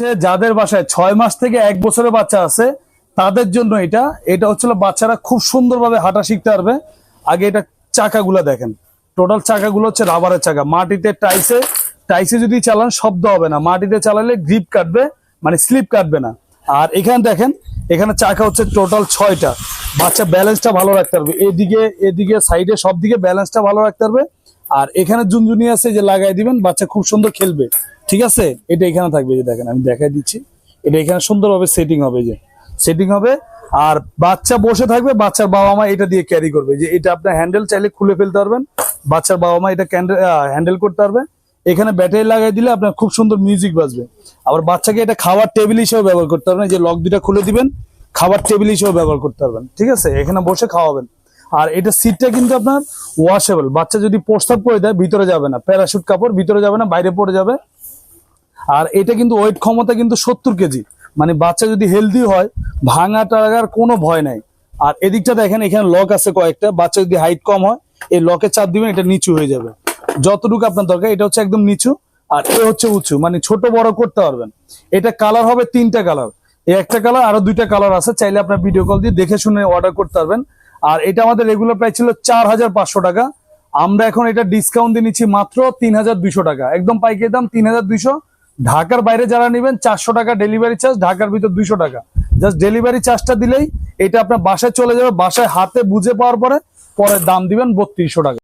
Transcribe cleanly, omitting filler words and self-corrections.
হচ্ছে যাদের বাসায় 6 মাস থেকে 1 বছরের বাচ্চা আছে তাদের জন্য এটা এটা হচ্ছিল বাচ্চারা খুব সুন্দরভাবে হাঁটা শিখতে পারবে। আগে এটা চাকাগুলো দেখেন, টোটাল চাকাগুলো হচ্ছে রাবারের চাকা। মাটিতে টাইসে যদি চালান শব্দ হবে না, মাটিতে চালালে গ্রিপ কাটবে, মানে স্লিপ কাটবে না। আর এখানে দেখেন, এখানে চাকা হচ্ছে টোটাল 6টা। বাচ্চা ব্যালেন্সটা ভালো রাখতে পারবে, এদিকে সাইডে সব দিকে ব্যালেন্সটা ভালো রাখতে পারবে। আর এখানে জুনজুনি আছে যে লাগাই দিবেন, বাচ্চা খুব সুন্দর খেলবে। ঠিক আছে, এটা এখানে থাকবে, যে দেখেন আমি দেখাই দিচ্ছি, এটা এখানে সুন্দরভাবে সেটিং হবে, যে সেটিং হবে। আর বাচ্চা বসে থাকবে, বাচ্চার বাবা মা এটা দিয়ে ক্যারি করবে, যে এটা আপনার হ্যান্ডেল চাইলে খুলে ফেলতে পারবেন, বাচ্চার বাবা মা এটা হ্যান্ডেল করতে পারবে। এখানে ব্যাটারি লাগাই দিলে আপনার খুব সুন্দর মিউজিক বাজবে। আবার বাচ্চাকে এটা খাবার টেবিল হিসেবে ব্যবহার করতে পারবেন, যে লক দুটা খুলে দিবেন, খাবার টেবিল হিসেবে ব্যবহার করতে পারবেন। ঠিক আছে, এখানে বসে খাওয়াবেন। আর এটা সিটটা কিন্তু আপনার ওয়াশেবল, বাচ্চা যদি প্রস্তাব করে দেয় ভিতরে যাবে না, প্যারাশুট কাপড় ভিতরে যাবে না, বাইরে পড়ে যাবে। আর এটা কিন্তু ওয়েট ক্ষমতা কিন্তু 70 কেজি, মানে বাচ্চা যদি হেলদি হয় ভাঙা টাঙার কোনো ভয় নাই। আর এদিকটা দেখেন, এখানে লক আছে কয়েকটা, বাচ্চা যদি হাইট কম হয় এই লকে চাপ দিবেন, এটা নিচু হয়ে যাবে যতটুকু আপনার দরকার। এটা হচ্ছে একদম নিচু, আর এ হচ্ছে উঁচু, মানে ছোট বড় করতে পারবেন। এটা কালার হবে 3টা কালার, এই একটা কালার, আরো 2টা কালার আছে, চাইলে আপনার ভিডিও কল দিয়ে দেখে শুনে অর্ডার করতে পারবেন। আর এটা আমাদের রেগুলার প্রাইস ছিল 4500 টাকা, আমরা এখন এটা ডিসকাউন্ট দিয়ে নিচ্ছি মাত্র 3200 টাকা, একদম পাইকারি দাম 3200। ঢাকার বাইরে যারা নেবেন 400 টাকা ডেলিভারি চার্জ, ঢাকার ভিতর 200 টাকা। জাস্ট ডেলিভারি চার্জটা দিলেই এটা আপনার বাসায় চলে যাবে, বাসায় হাতে বুঝে পাওয়ার পরে দাম দিবেন 3200 টাকা।